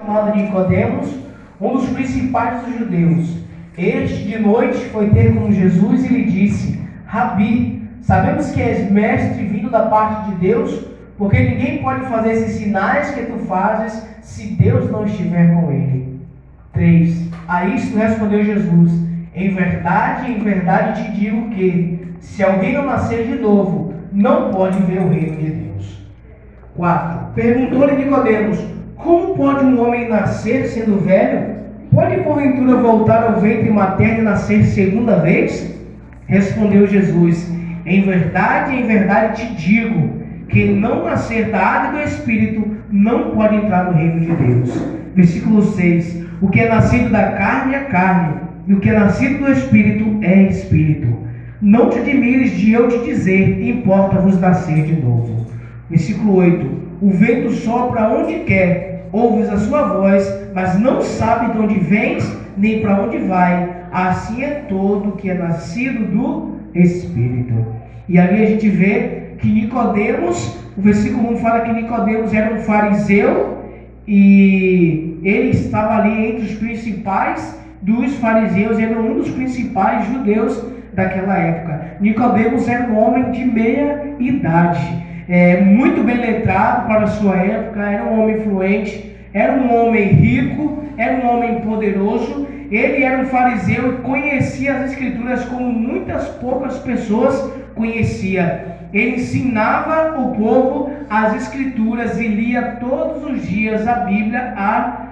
chamado Nicodemos, um dos principais dos judeus. Este de noite foi ter com Jesus e lhe disse: Rabi, sabemos que és mestre vindo da parte de Deus, porque ninguém pode fazer esses sinais que tu fazes se Deus não estiver com ele. 3. A isto respondeu Jesus: em verdade te digo que, se alguém não nascer de novo, não pode ver o reino de Deus. 4. Perguntou-lhe Nicodemos: como pode um homem nascer sendo velho? Pode porventura voltar ao ventre materno e nascer segunda vez? Respondeu Jesus: em verdade te digo, quem não nascer da água e do Espírito não pode entrar no reino de Deus. Versículo 6. O que é nascido da carne é carne, e o que é nascido do Espírito é Espírito. Não te admires de eu te dizer: importa-vos nascer de novo. Versículo 8. O vento sopra onde quer, ouves a sua voz, mas não sabe de onde vens, nem para onde vai. Assim é todo que é nascido do Espírito. E ali a gente vê que Nicodemos, o versículo 1 fala que Nicodemos era um fariseu, e ele estava ali entre os principais dos fariseus, era um dos principais judeus daquela época. Nicodemos era um homem de meia idade, muito bem letrado para a sua época, era um homem fluente, era um homem rico, era um homem poderoso. Ele era um fariseu e conhecia as Escrituras como muitas poucas pessoas conheciam. Ele ensinava o povo as Escrituras e lia todos os dias a Bíblia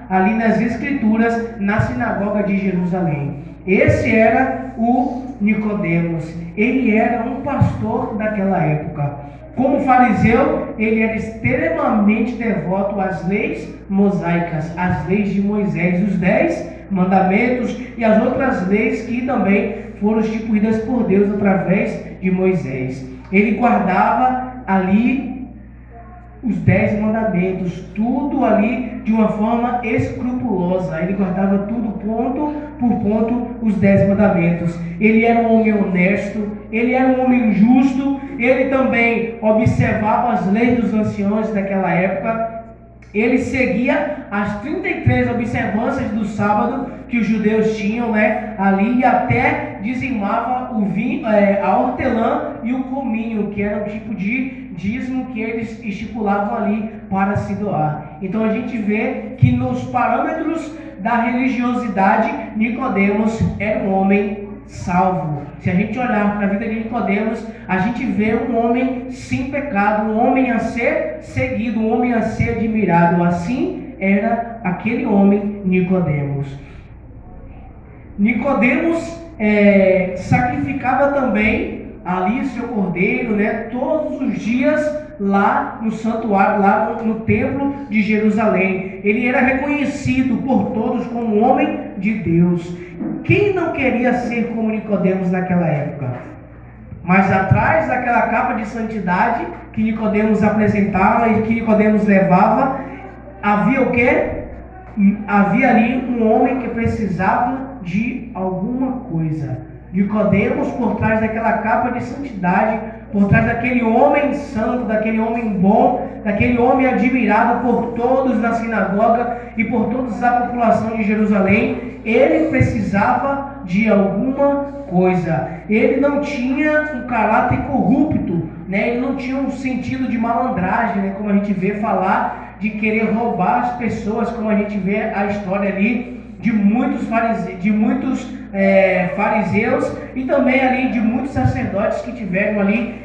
ali nas Escrituras, na sinagoga de Jerusalém. Esse era o Nicodemos. Ele era um pastor daquela época. Como fariseu, ele era extremamente devoto às leis mosaicas, às leis de Moisés, os 10 mandamentos e as outras leis que também foram instituídas por Deus através de Moisés. Ele guardava ali os 10 mandamentos, tudo ali de uma forma escrupulosa. Ele guardava tudo ponto por ponto, os 10 mandamentos. Ele era um homem honesto, ele era um homem justo, ele também observava as leis dos anciões daquela época. Ele seguia as 33 observâncias do sábado que os judeus tinham, ali, e até dizimava o vinho, a hortelã e o cominho, que era um tipo de dízimo que eles estipulavam ali para se doar. Então a gente vê que nos parâmetros da religiosidade, Nicodemos era um homem salvo. Se a gente olhar para a vida de Nicodemos, a gente vê um homem sem pecado, um homem a ser seguido, um homem a ser admirado. Assim era aquele homem Nicodemos. Nicodemos sacrificava também ali seu cordeiro, todos os dias lá no santuário, lá no templo de Jerusalém. Ele era reconhecido por todos como um homem de Deus. Quem não queria ser como Nicodemos naquela época? Mas atrás daquela capa de santidade que Nicodemos apresentava e que Nicodemos levava, havia o quê? Havia ali um homem que precisava de alguma coisa. Nicodemos, por trás daquela capa de santidade, por trás daquele homem santo, daquele homem bom, daquele homem admirado por todos na sinagoga e por toda a população de Jerusalém, ele precisava de alguma coisa. Ele não tinha um caráter corrupto, ele não tinha um sentido de malandragem, como a gente vê falar, de querer roubar as pessoas, como a gente vê a história ali de muitos fariseus e também ali de muitos sacerdotes que tiveram ali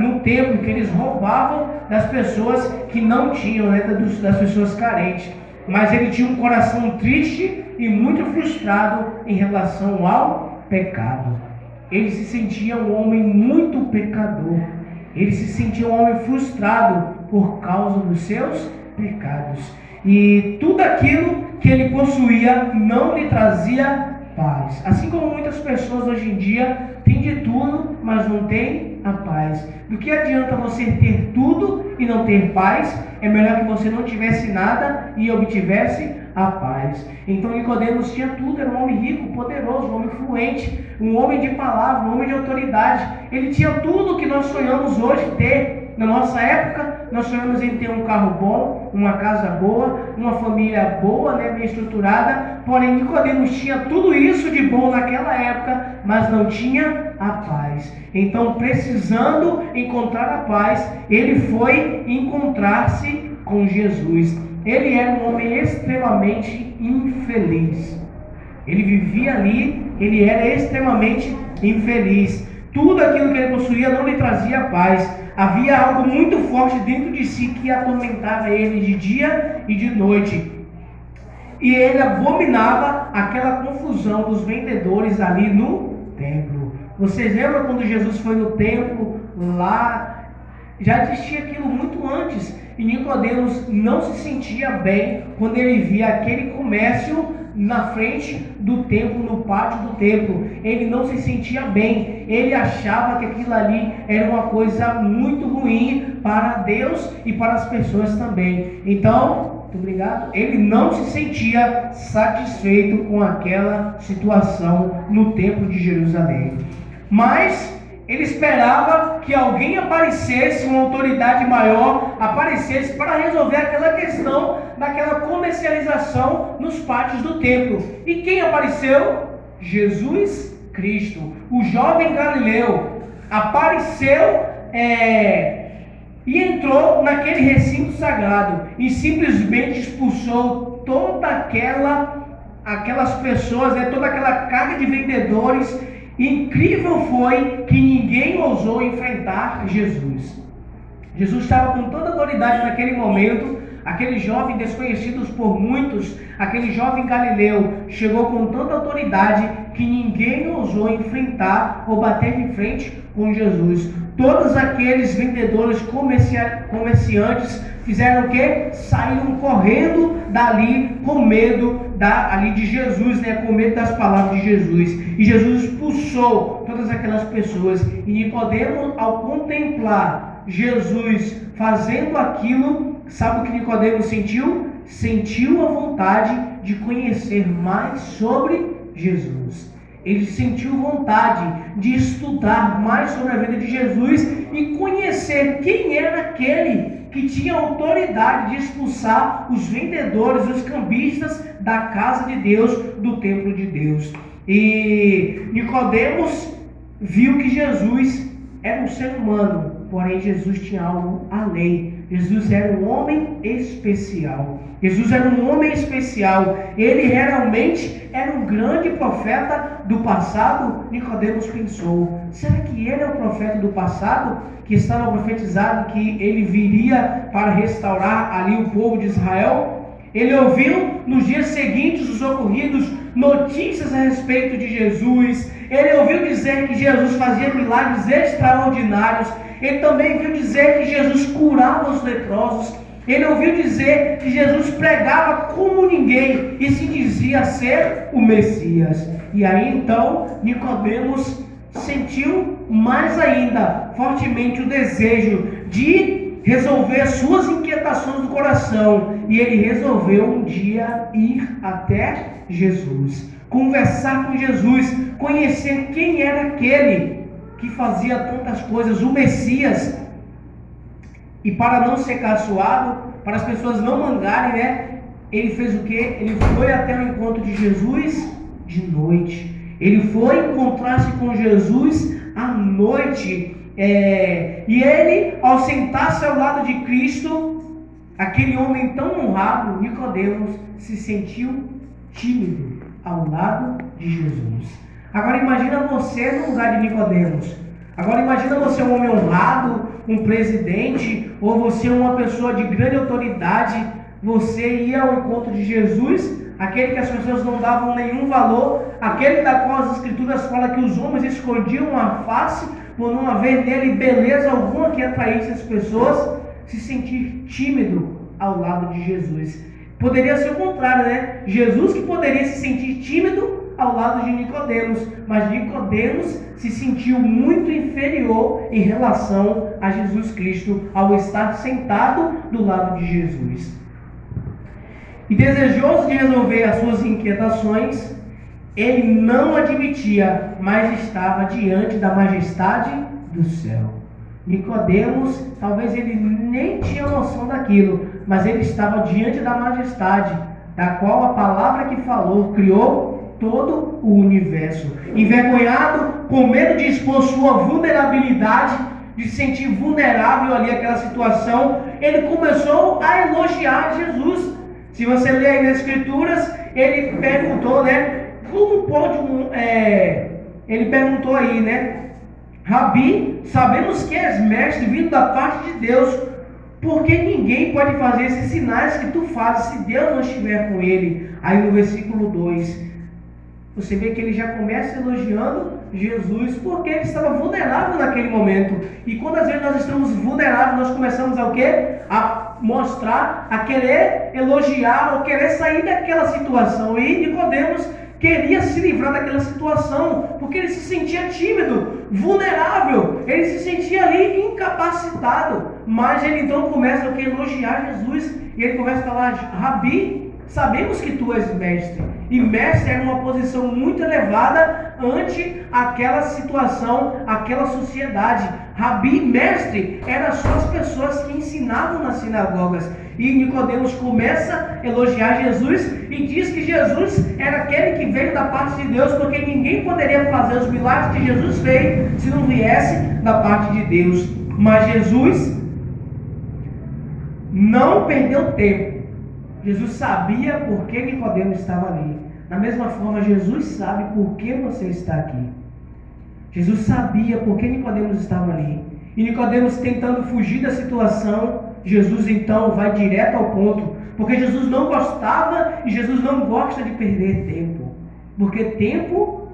no templo, que eles roubavam das pessoas que não tinham, das pessoas carentes. Mas ele tinha um coração triste e muito frustrado em relação ao pecado. Ele se sentia um homem muito pecador. Ele se sentia um homem frustrado por causa dos seus pecados. E tudo aquilo que ele possuía não lhe trazia paz. Assim como muitas pessoas hoje em dia têm de tudo, mas não têm a paz. Do que adianta você ter tudo e não ter paz? É melhor que você não tivesse nada e obtivesse a paz. Então Nicodemos tinha tudo, era um homem rico, poderoso, um homem fluente, um homem de palavra, um homem de autoridade. Ele tinha tudo que nós sonhamos hoje ter. Na nossa época, nós sonhamos em ter um carro bom, uma casa boa, uma família boa, né, bem estruturada. Porém, Nicodemos tinha tudo isso de bom naquela época, mas não tinha a paz. Então, precisando encontrar a paz, ele foi encontrar-se com Jesus. Ele era um homem extremamente infeliz. Ele vivia ali, ele era extremamente infeliz. Tudo aquilo que ele possuía não lhe trazia paz. Havia algo muito forte dentro de si que atormentava ele de dia e de noite. E ele abominava aquela confusão dos vendedores ali no templo. Vocês lembram quando Jesus foi no templo lá? Já existia aquilo muito antes. E Nicodemos não se sentia bem quando ele via aquele comércio na frente do templo, no pátio do templo. Ele não se sentia bem. Ele achava que aquilo ali era uma coisa muito ruim para Deus e para as pessoas também. Então, muito obrigado. Ele não se sentia satisfeito com aquela situação no templo de Jerusalém. Mas ele esperava que alguém aparecesse, uma autoridade maior aparecesse para resolver aquela questão daquela comercialização nos pátios do templo. E quem apareceu? Jesus Cristo, o jovem Galileu, apareceu e entrou naquele recinto sagrado e simplesmente expulsou toda aquelas pessoas, toda aquela carga de vendedores. Incrível foi que ninguém ousou enfrentar Jesus. Jesus estava com toda autoridade naquele momento. Aquele jovem desconhecido por muitos, aquele jovem Galileu, chegou com tanta autoridade que ninguém ousou enfrentar ou bater de frente com Jesus. Todos aqueles vendedores comerciantes fizeram o quê? Saíram correndo dali com medo ali de Jesus, com medo das palavras de Jesus. E Jesus expulsou todas aquelas pessoas. E Nicodemo, ao contemplar Jesus fazendo aquilo, sabe o que Nicodemo sentiu? Sentiu a vontade de conhecer mais sobre Jesus. Ele sentiu vontade de estudar mais sobre a vida de Jesus e conhecer quem era aquele que tinha autoridade de expulsar os vendedores, os cambistas da casa de Deus, do templo de Deus. E Nicodemos viu que Jesus era um ser humano, porém Jesus tinha algo além. Jesus era um homem especial. Jesus era um homem especial. Ele realmente era um grande profeta do passado. Nicodemos pensou: será que ele é o profeta do passado, que estava profetizado que ele viria para restaurar ali o povo de Israel? Ele ouviu nos dias seguintes os ocorridos notícias a respeito de Jesus. Ele ouviu dizer que Jesus fazia milagres extraordinários. Ele também viu dizer que Jesus curava os leprosos. Ele ouviu dizer que Jesus pregava como ninguém e se dizia ser o Messias. E aí então Nicodemos sentiu mais ainda fortemente o desejo de resolver as suas inquietações do coração. E ele resolveu um dia ir até Jesus, conversar com Jesus, conhecer quem era aquele que fazia tantas coisas, o Messias. E para não ser caçoado, para as pessoas não mangarem, ele fez o quê? Ele foi até o encontro de Jesus de noite. Ele foi encontrar-se com Jesus à noite. E ele, ao sentar-se ao lado de Cristo, aquele homem tão honrado, Nicodemos, se sentiu tímido ao lado de Jesus. Agora imagina você no lugar de Nicodemos. Agora imagina você um homem honrado, um presidente, ou você uma pessoa de grande autoridade. Você ia ao encontro de Jesus, aquele que as pessoas não davam nenhum valor, aquele da qual as escrituras falam que os homens escondiam a face por não haver nele beleza alguma que atraísse as pessoas, se sentir tímido ao lado de Jesus. Poderia ser o contrário, Jesus que poderia se sentir tímido ao lado de Nicodemos, mas Nicodemos se sentiu muito inferior em relação a Jesus Cristo ao estar sentado do lado de Jesus. E desejoso de resolver as suas inquietações, ele não admitia, mas estava diante da majestade do céu. Nicodemos, talvez ele nem tinha noção daquilo, mas ele estava diante da majestade, da qual a palavra que falou criou todo o universo. Envergonhado, com medo de expor sua vulnerabilidade, de se sentir vulnerável ali àquela situação, ele começou a elogiar Jesus. Se você ler aí nas Escrituras, ele perguntou, como pode ele perguntou aí, Rabi, sabemos que és mestre vindo da parte de Deus, porque ninguém pode fazer esses sinais que tu fazes se Deus não estiver com ele. Aí no versículo 2, você vê que ele já começa elogiando Jesus, porque ele estava vulnerável naquele momento. E quando às vezes nós estamos vulneráveis, nós começamos a quê? A mostrar, a querer elogiar, ou querer sair daquela situação. E Nicodemos queria se livrar daquela situação, porque ele se sentia tímido, vulnerável, ele se sentia ali incapacitado. Mas ele então começa a elogiar Jesus, e ele começa a falar: Rabi, sabemos que tu és mestre. E mestre era uma posição muito elevada ante aquela situação, aquela sociedade. Rabi, mestre, eram só as pessoas que ensinavam nas sinagogas. E Nicodemos começa a elogiar Jesus e diz que Jesus era aquele que veio da parte de Deus, porque ninguém poderia fazer os milagres que Jesus fez se não viesse da parte de Deus. Mas Jesus não perdeu tempo. Jesus sabia por que Nicodemos estava ali. Da mesma forma, Jesus sabe por que você está aqui. Jesus sabia por que Nicodemos estava ali. E Nicodemos tentando fugir da situação, Jesus então vai direto ao ponto. Porque Jesus não gostava e Jesus não gosta de perder tempo. Porque tempo,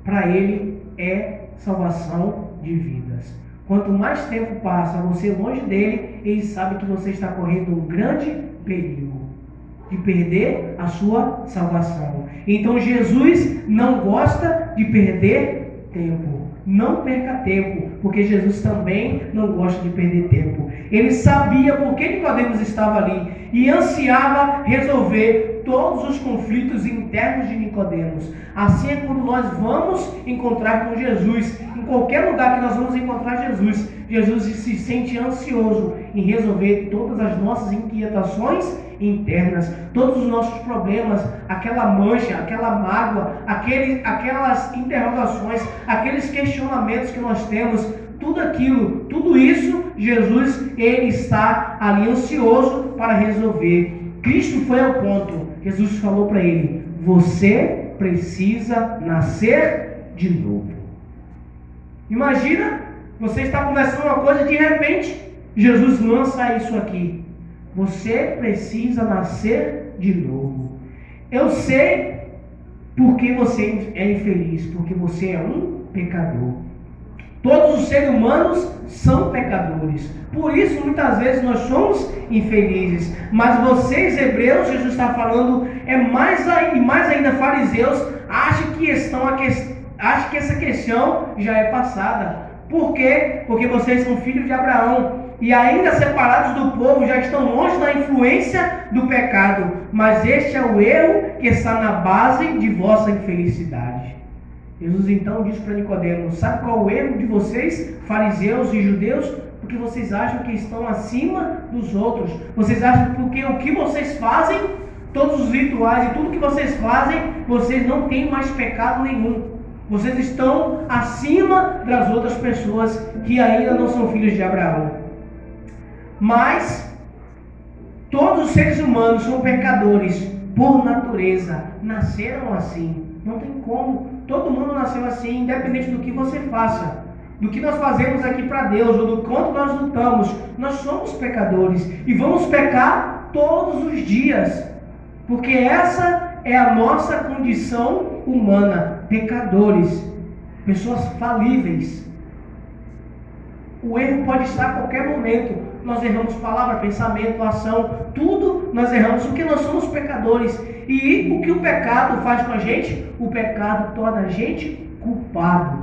para ele, é salvação de vidas. Quanto mais tempo passa você longe dele, ele sabe que você está correndo um grande perigo de perder a sua salvação. Então Jesus não gosta de perder tempo. Não perca tempo, porque Jesus também não gosta de perder tempo. Ele sabia por que Nicodemos estava ali e ansiava resolver todos os conflitos internos de Nicodemos. Assim é quando nós vamos encontrar com Jesus. Em qualquer lugar que nós vamos encontrar Jesus, Jesus se sente ansioso em resolver todas as nossas inquietações internas, todos os nossos problemas, aquela mancha, aquela mágoa, aquelas interrogações, aqueles questionamentos que nós temos, tudo aquilo, tudo isso, Jesus, ele está ali ansioso para resolver. Cristo foi ao ponto. Jesus falou para ele: você precisa nascer de novo. Imagina, você está conversando uma coisa e de repente Jesus lança isso aqui: você precisa nascer de novo. Eu sei porque você é infeliz, porque você é um pecador. Todos os seres humanos são pecadores. Por isso, muitas vezes, nós somos infelizes. Mas vocês, hebreus, Jesus está falando, mais ainda fariseus, acham que essa questão já é passada. Por quê? Porque vocês são filhos de Abraão. E ainda separados do povo, já estão longe da influência do pecado. Mas este é o erro que está na base de vossa infelicidade. Jesus então diz para Nicodemos: sabe qual é o erro de vocês, fariseus e judeus? Porque vocês acham que estão acima dos outros. Vocês acham que o que vocês fazem, todos os rituais e tudo que vocês fazem, vocês não têm mais pecado nenhum. Vocês estão acima das outras pessoas que ainda não são filhos de Abraão. Mas todos os seres humanos são pecadores por natureza. Nasceram assim. Não tem como. Todo mundo nasceu assim, independente do que você faça, do que nós fazemos aqui para Deus, ou do quanto nós lutamos. Nós somos pecadores e vamos pecar todos os dias, porque essa é a nossa condição humana, pecadores, pessoas falíveis. O erro pode estar a qualquer momento. Nós erramos palavra, pensamento, ação, tudo nós erramos, porque nós somos pecadores. E o que o pecado faz com a gente? O pecado torna a gente culpado.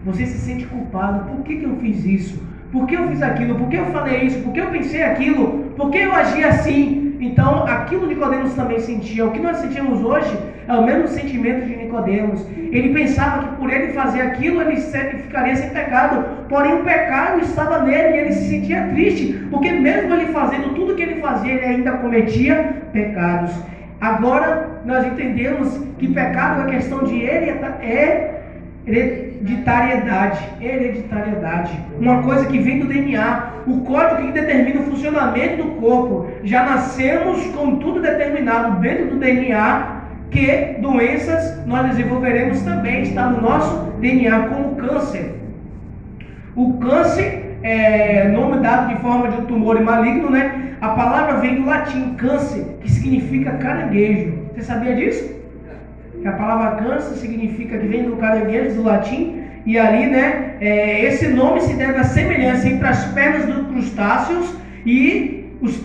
Você se sente culpado. Por que eu fiz isso? Por que eu fiz aquilo? Por que eu falei isso? Por que eu pensei aquilo? Por que eu agi assim? Então, aquilo Nicodemos também sentia. O que nós sentimos hoje é o mesmo sentimento de Nicodemos. Ele pensava que por ele fazer aquilo, ele ficaria sem pecado. Porém, o pecado estava nele e ele se sentia triste, porque mesmo ele fazendo tudo o que ele fazia, ele ainda cometia pecados. Agora, nós entendemos que pecado é questão de hereditariedade, uma coisa que vem do DNA, o código que determina o funcionamento do corpo. Já nascemos com tudo determinado dentro do DNA, que doenças nós desenvolveremos também, está no nosso DNA, como o câncer. O câncer é nome dado de forma de um tumor maligno, né? A palavra vem do latim câncer, que significa caranguejo. Você sabia disso? Que a palavra câncer significa que vem do caranguejo, do latim, e ali, né, esse nome se deve à semelhança entre as pernas dos crustáceos e os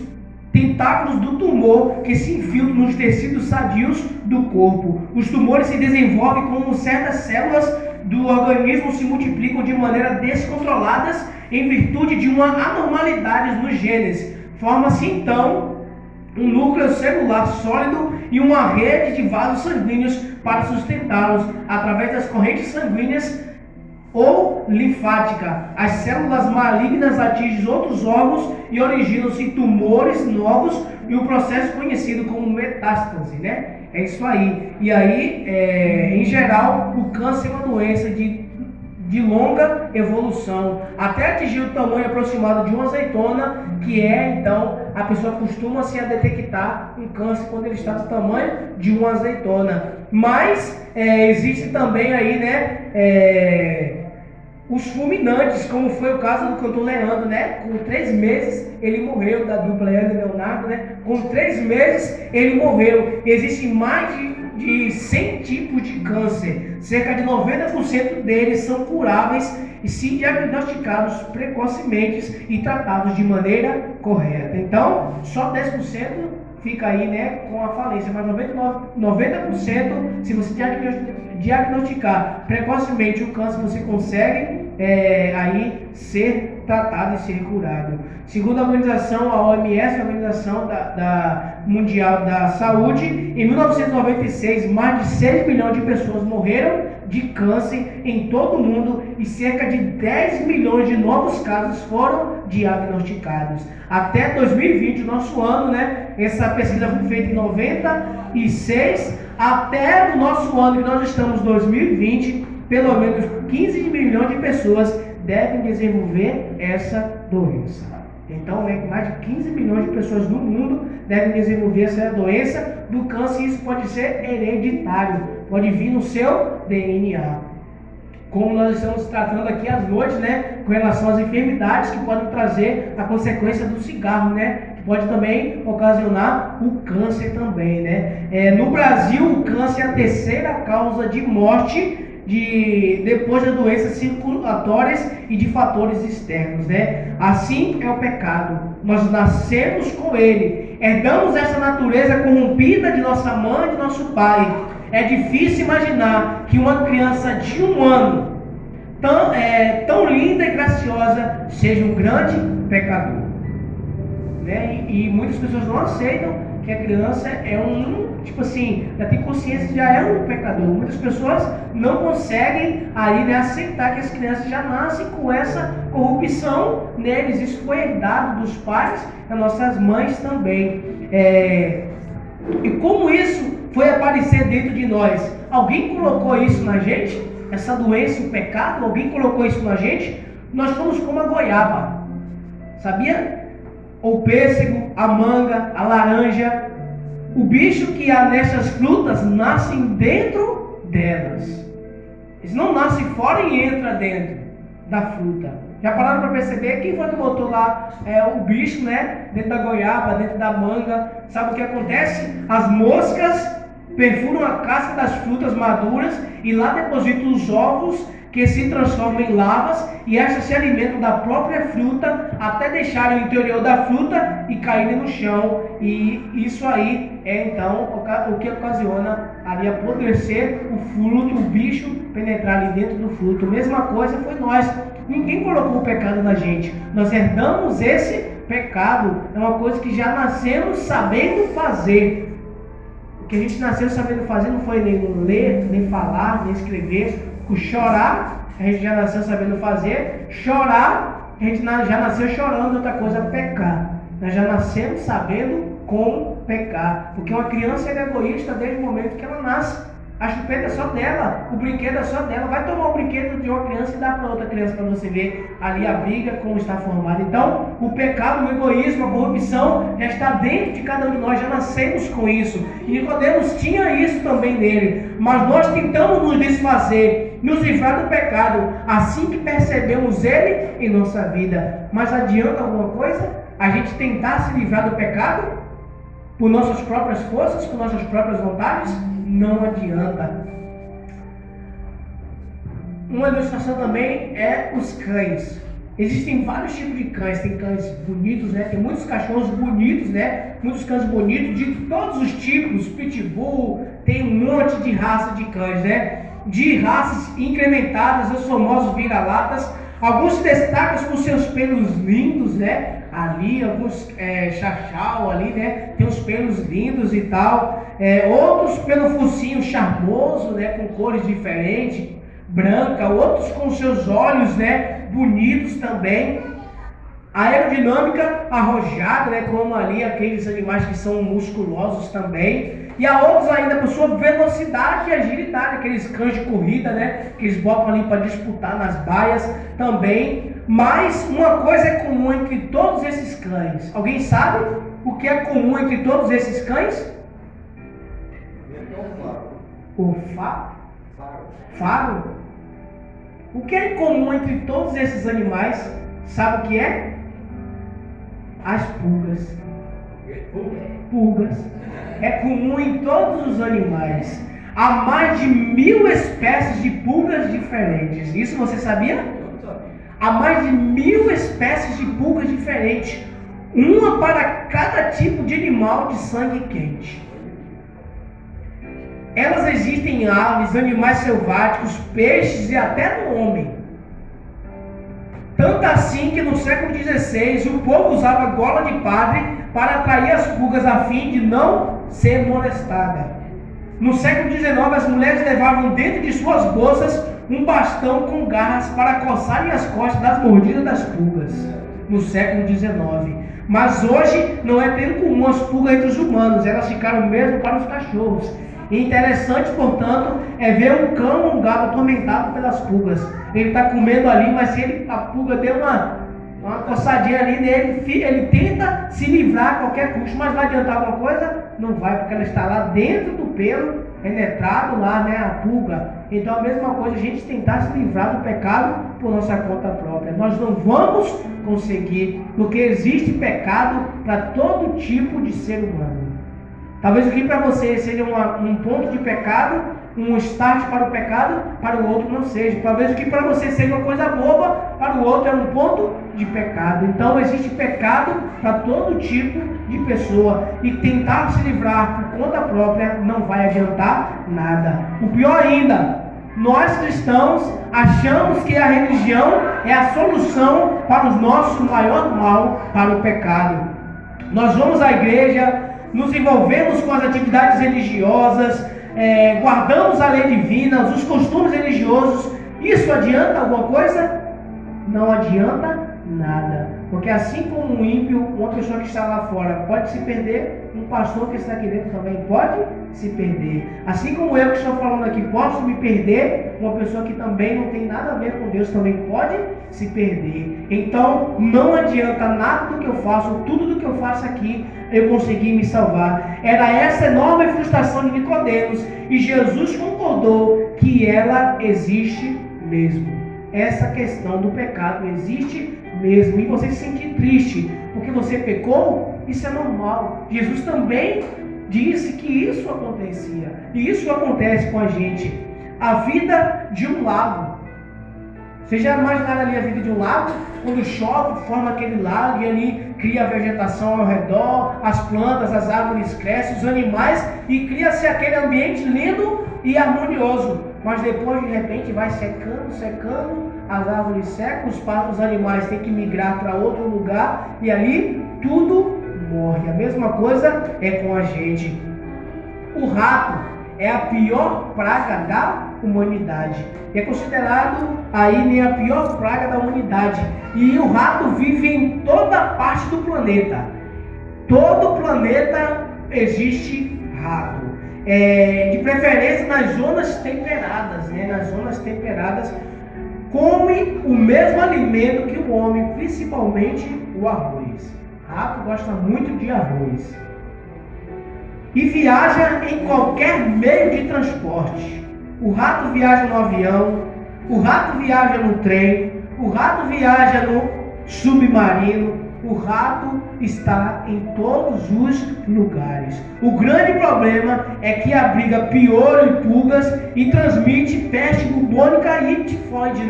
tentáculos do tumor que se infiltram nos tecidos sadios do corpo. Os tumores se desenvolvem como certas células do organismo se multiplicam de maneira descontroladas em virtude de uma anormalidade nos genes. Forma-se então um núcleo celular sólido e uma rede de vasos sanguíneos para sustentá-los através das correntes sanguíneas ou linfática. As células malignas atingem outros órgãos e originam-se tumores novos e o processo conhecido como metástase, né? É isso aí. E aí, em geral, o câncer é uma doença de longa evolução, até atingir o tamanho aproximado de uma azeitona, que então, a pessoa costuma-se a detectar um câncer quando ele está do tamanho de uma azeitona. Mas, existe também aí, né, os fulminantes, como foi o caso do cantor Leandro, né? Com 3 meses ele morreu, da dupla Leandro e Leonardo, né? Com 3 meses ele morreu. Existem mais de 100 tipos de câncer. Cerca de 90% deles são curáveis e se diagnosticados precocemente e tratados de maneira correta. Então, só 10% fica aí, né, com a falência, mas 90%, se você diagnosticar precocemente o câncer, você consegue aí ser tratado e ser curado. Segundo a organização, a OMS, a Organização Mundial da Saúde, em 1996, mais de 6 milhões de pessoas morreram de câncer em todo o mundo e cerca de 10 milhões de novos casos foram diagnosticados. Até 2020, o nosso ano, né? Essa pesquisa foi feita em 96, até o nosso ano que nós estamos, 2020, pelo menos 15 milhões de pessoas devem desenvolver essa doença. Então, mais de 15 milhões de pessoas no mundo devem desenvolver essa doença do câncer, e isso pode ser hereditário, pode vir no seu DNA. Como nós estamos tratando aqui às noites, né, com relação às enfermidades que podem trazer a consequência do cigarro, né, que pode também ocasionar o câncer também, né. No Brasil, o câncer é a terceira causa de morte depois das doenças circulatórias e de fatores externos, né? Assim é o pecado. Nós nascemos com ele, herdamos essa natureza corrompida de nossa mãe e de nosso pai. É difícil imaginar que uma criança de 1 ano, tão linda e graciosa, seja um grande pecador, né? E muitas pessoas não aceitam que a criança já tem consciência que já é um pecador. Muitas pessoas não conseguem aí, né, aceitar que as crianças já nascem com essa corrupção neles. Isso foi herdado dos pais, das nossas mães também. E como isso foi aparecer dentro de nós? Alguém colocou isso na gente? Essa doença, o pecado, alguém colocou isso na gente? Nós somos como a goiaba, sabia? O pêssego, a manga, a laranja. O bicho que há nessas frutas nascem dentro delas. Eles não nascem fora e entram dentro da fruta. Já pararam para perceber? Quem foi que botou lá o bicho, né, dentro da goiaba, dentro da manga? Sabe o que acontece? As moscas perfuram a casca das frutas maduras e lá depositam os ovos, que se transformam em larvas, e estas se alimentam da própria fruta até deixarem o interior da fruta e caírem no chão. E isso aí então o que ocasiona ali apodrecer o fruto, o bicho penetrar ali dentro do fruto. Mesma coisa foi nós. Ninguém colocou o pecado na gente. Nós herdamos esse pecado é uma coisa que já nascemos sabendo fazer. O que a gente nasceu sabendo fazer não foi nem ler, nem falar, nem escrever. O chorar, a gente já nasceu sabendo fazer. Chorar, a gente já nasceu chorando. Outra coisa, pecar. Nós já nascemos sabendo como pecar. Porque uma criança é egoísta desde o momento que ela nasce. A chupeta é só dela, o brinquedo é só dela. Vai tomar o brinquedo de uma criança e dar para outra criança para você ver ali a briga, como está formada. Então, o pecado, o egoísmo, a corrupção já está dentro de cada um de nós, já nascemos com isso. E Nicodemos tinha isso também nele. Mas nós tentamos nos desfazer, nos livrar do pecado, assim que percebemos ele em nossa vida. Mas adianta alguma coisa? A gente tentar se livrar do pecado por nossas próprias forças, por nossas próprias vontades? Não adianta. Uma ilustração também é os cães. Existem vários tipos de cães. Tem cães bonitos, né? Tem muitos cachorros bonitos, né? Muitos cães bonitos de todos os tipos. Pitbull, tem um monte de raça de cães, né? De raças incrementadas, os famosos vira-latas. Alguns se destacam por seus pelos lindos, né? Ali, alguns chachau ali, né? Tem os pelos lindos e tal. Outros pelo focinho charmoso, né? Com cores diferentes, branca. Outros com seus olhos, né? Bonitos também. A aerodinâmica arrojada, né? Como ali aqueles animais que são musculosos também. E há outros ainda por sua velocidade e agilidade, aqueles cães de corrida, né? Que eles botam ali para disputar nas baias também. Mas uma coisa é comum entre todos esses cães. Alguém sabe o que é comum entre todos esses cães? O faro? O que é comum entre todos esses animais? Sabe o que é? As pulgas. Pulgas. É comum em todos os animais. Há mais de 1000 espécies de pulgas diferentes. Isso você sabia? Há mais de 1000 espécies de pulgas diferentes. Uma para cada tipo de animal de sangue quente. Elas existem em aves, animais selváticos, peixes e até no homem. Tanto assim que no século XVI o povo usava gola de padre para atrair as pulgas a fim de não ser molestada. No século XIX as mulheres levavam dentro de suas bolsas um bastão com garras para coçarem as costas das mordidas das pulgas. No século XIX. Mas hoje não é tão comum as pulgas entre os humanos, elas ficaram mesmo para os cachorros. Interessante, portanto, é ver um cão ou um gato atormentado pelas pulgas. Ele está comendo ali, mas se a pulga deu uma coçadinha ali nele, ele tenta se livrar a qualquer custo, mas vai adiantar alguma coisa? Não vai, porque ela está lá dentro do pelo, penetrado lá, né, a pulga. Então a mesma coisa, a gente tentar se livrar do pecado por nossa conta própria. Nós não vamos conseguir, porque existe pecado para todo tipo de ser humano. Talvez aqui para você seja um ponto de pecado, um start para o pecado, para o outro não seja. Talvez aqui para você seja uma coisa boba, para o outro é um ponto de pecado. Então existe pecado para todo tipo de pessoa. E tentar se livrar por conta própria não vai adiantar nada. O pior ainda, nós cristãos achamos que a religião é a solução para o nosso maior mal, para o pecado. Nós vamos à igreja, nos envolvemos com as atividades religiosas, guardamos a lei divina, os costumes religiosos. Isso adianta alguma coisa? Não adianta nada. Porque assim como um ímpio, uma pessoa que está lá fora pode se perder, um pastor que está aqui dentro também pode se perder. Assim como eu que estou falando aqui posso me perder, uma pessoa que também não tem nada a ver com Deus também pode se perder. Então não adianta nada do que eu faço, tudo do que eu faço aqui eu consegui me salvar. Era essa enorme frustração de Nicodemos, e Jesus concordou que ela existe mesmo. Essa questão do pecado existe mesmo, e você se sentir triste porque você pecou, isso é normal. Jesus também disse que isso acontecia, e isso acontece com a gente. A vida de um lago. Você já imaginaram ali a vida de um lago? Quando chove, forma aquele lago e ali cria a vegetação ao redor, as plantas, as árvores crescem, os animais, e cria-se aquele ambiente lindo e harmonioso. Mas depois de repente vai secando, as árvores secam, os animais têm que migrar para outro lugar e ali tudo morre. A mesma coisa é com a gente. O rato é a pior praga da humanidade. É considerado aí a pior praga da humanidade. E o rato vive em toda parte do planeta. Todo planeta existe rato. De preferência nas zonas temperadas, Nas zonas temperadas, come o mesmo alimento que o homem, principalmente o arroz. O rato gosta muito de arroz. E viaja em qualquer meio de transporte. O rato viaja no avião, o rato viaja no trem, o rato viaja no submarino, o rato está em todos os lugares. O grande problema é que abriga piolho e pulgas e transmite peste bubônica e tifoide,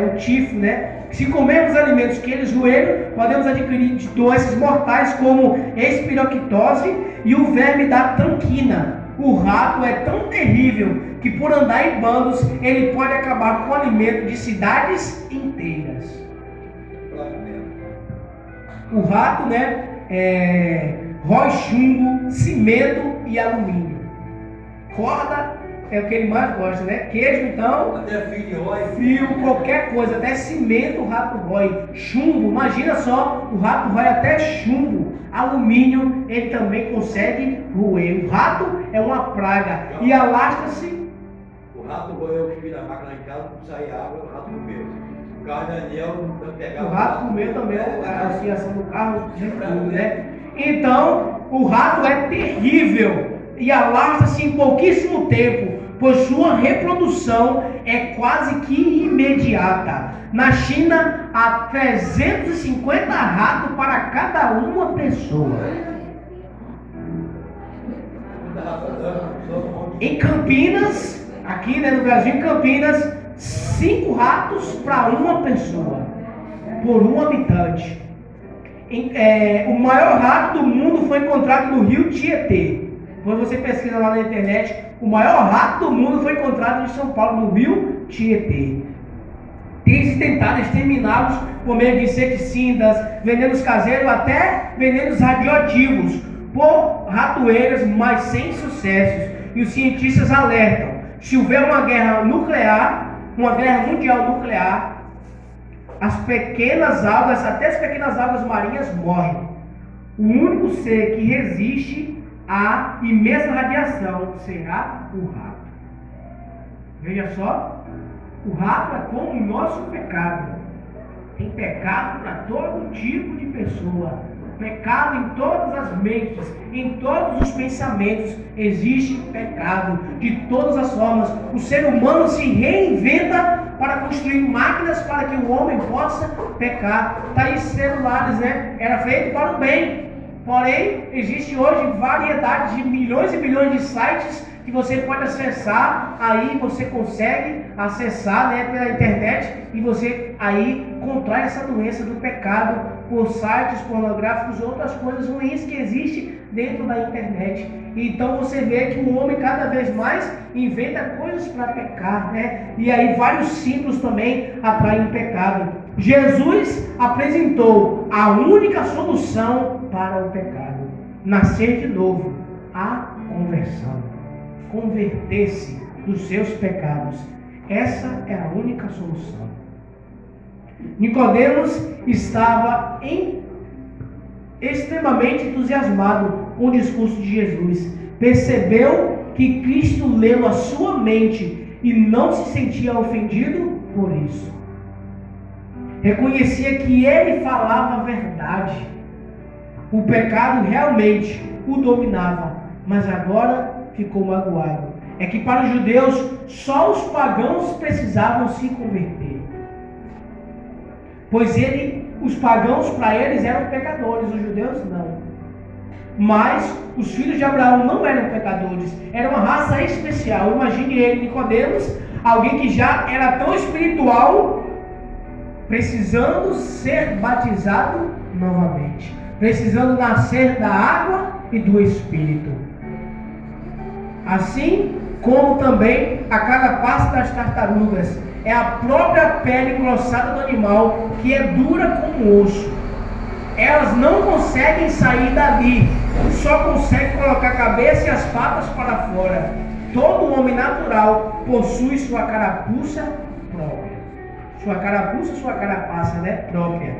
o tifo, Se comermos alimentos que eles roeram, podemos adquirir doenças mortais como espiroquitose e o verme da tranquina. O rato é tão terrível que por andar em bandos, ele pode acabar com o alimento de cidades inteiras. O rato, rói chumbo, cimento e alumínio. Corda é o que ele mais gosta, Queijo, então, até fio, qualquer coisa, até cimento o rato rói. Chumbo, imagina só, o rato rói até chumbo. Alumínio, ele também consegue roer. O rato é uma praga e alastra-se. O rato roeu o filho da máquina de casa, para sair água, o rato comeu. O carro de Daniel pegava. O rato comeu também a associação do carro de tudo, Então, o rato é terrível e alastra-se em pouquíssimo tempo, pois sua reprodução é quase que imediata. Na China, há 350 ratos para cada uma pessoa. Em Campinas, aqui no Brasil, em Campinas, 5 ratos para uma pessoa, por um habitante. O maior rato do mundo foi encontrado no rio Tietê. Quando você pesquisa lá na internet, o maior rato do mundo foi encontrado em São Paulo, no rio Tietê. Tem-se tentado exterminá-los por meio de inseticidas, venenos caseiros, até venenos radioativos, por ratoeiras, mas sem sucessos. E os cientistas alertam: se houver uma guerra nuclear, uma guerra mundial nuclear, as pequenas algas, até as pequenas algas marinhas morrem. O único ser que resiste à imensa radiação será o rato. Veja só, o rato é como o nosso pecado. Tem pecado para todo tipo de pessoa. Pecado em todas as mentes, em todos os pensamentos existe pecado, de todas as formas. O ser humano se reinventa para construir máquinas para que o homem possa pecar. Tá aí celulares, Era feito para o bem. Porém, existe hoje variedade de milhões e milhões de sites que você pode acessar. Aí você consegue acessar, pela internet, e você aí contrai essa doença do pecado por sites pornográficos e outras coisas ruins que existem dentro da internet. Então você vê que o homem cada vez mais inventa coisas para pecar, E aí vários símbolos também atraem o pecado. Jesus apresentou a única solução para o pecado: nascer de novo, a conversão. Converter-se dos seus pecados. Essa é a única solução. Nicodemos estava extremamente entusiasmado com o discurso de Jesus. Percebeu que Cristo leu a sua mente e não se sentia ofendido por isso. Reconhecia que ele falava a verdade. O pecado realmente o dominava, mas agora ficou magoado. É que para os judeus, só os pagãos precisavam se converter. Pois os pagãos para eles eram pecadores, os judeus não. Mas os filhos de Abraão não eram pecadores, era uma raça especial. Imagine ele, Nicodemos, alguém que já era tão espiritual, precisando ser batizado novamente, precisando nascer da água e do Espírito. Assim como também a carapaça das tartarugas, é a própria pele engrossada do animal, que é dura como osso. Elas não conseguem sair dali, só conseguem colocar a cabeça e as patas para fora. Todo homem natural possui sua carapuça própria. Sua carapuça, sua carapaça, própria.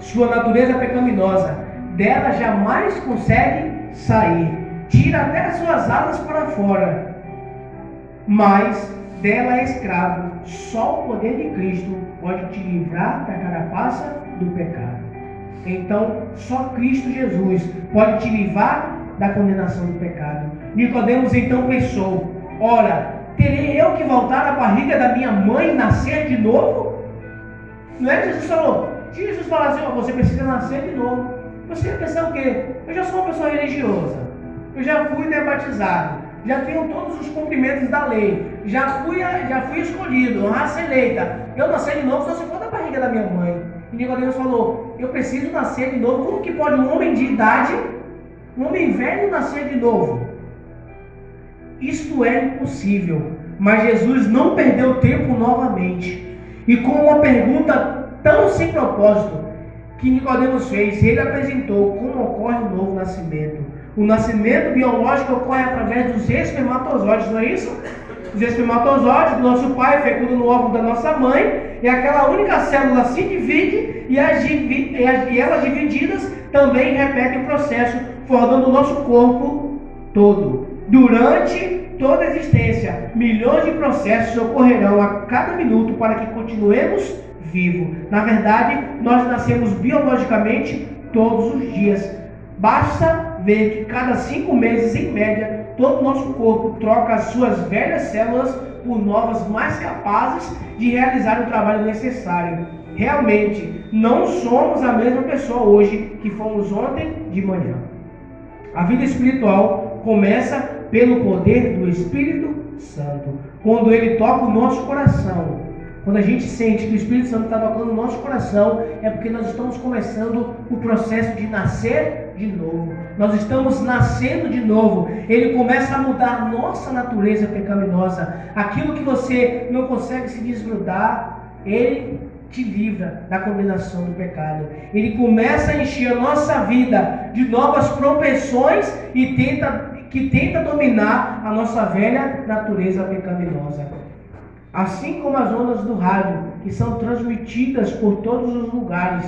Sua natureza pecaminosa, dela jamais consegue sair. Tira até as suas asas para fora. Mas dela é escravo. Só o poder de Cristo pode te livrar da carapaça do pecado. Então, só Cristo Jesus pode te livrar da condenação do pecado. Nicodemos então pensou: ora, terei eu que voltar à barriga da minha mãe e nascer de novo? Não é? Jesus falou. Se Jesus falar assim: você precisa nascer de novo, você ia pensar o quê? Eu já sou uma pessoa religiosa, eu já fui batizado, já tenho todos os cumprimentos da lei, já fui escolhido, raça eleita, eu nascer de novo só se for da barriga da minha mãe. E Nicodemos falou: eu preciso nascer de novo. Como que pode um homem de idade, um homem velho, nascer de novo? Isto é impossível. Mas Jesus não perdeu tempo novamente, e com uma pergunta tão sem propósito que Nicodemos fez, ele apresentou como ocorre o novo nascimento. O nascimento biológico ocorre através dos espermatozoides, não é isso? Os espermatozoides do nosso pai fecundam no óvulo da nossa mãe, e aquela única célula se divide, e elas divididas também repetem o processo, formando o nosso corpo todo. Durante toda a existência, milhões de processos ocorrerão a cada minuto para que continuemos vivos. Na verdade, nós nascemos biologicamente todos os dias. Basta ver que cada 5 meses, em média, todo o nosso corpo troca as suas velhas células por novas mais capazes de realizar o trabalho necessário. Realmente, não somos a mesma pessoa hoje que fomos ontem de manhã. A vida espiritual começa pelo poder do Espírito Santo. Quando ele toca o nosso coração, quando a gente sente que o Espírito Santo está tocando o nosso coração, é porque nós estamos começando o processo de nascer de novo. Nós estamos nascendo de novo. Ele começa a mudar a nossa natureza pecaminosa. Aquilo que você não consegue se desgrudar, ele te livra da condenação do pecado. Ele começa a encher a nossa vida de novas propensões e tenta dominar a nossa velha natureza pecaminosa. Assim como as ondas do rádio, que são transmitidas por todos os lugares,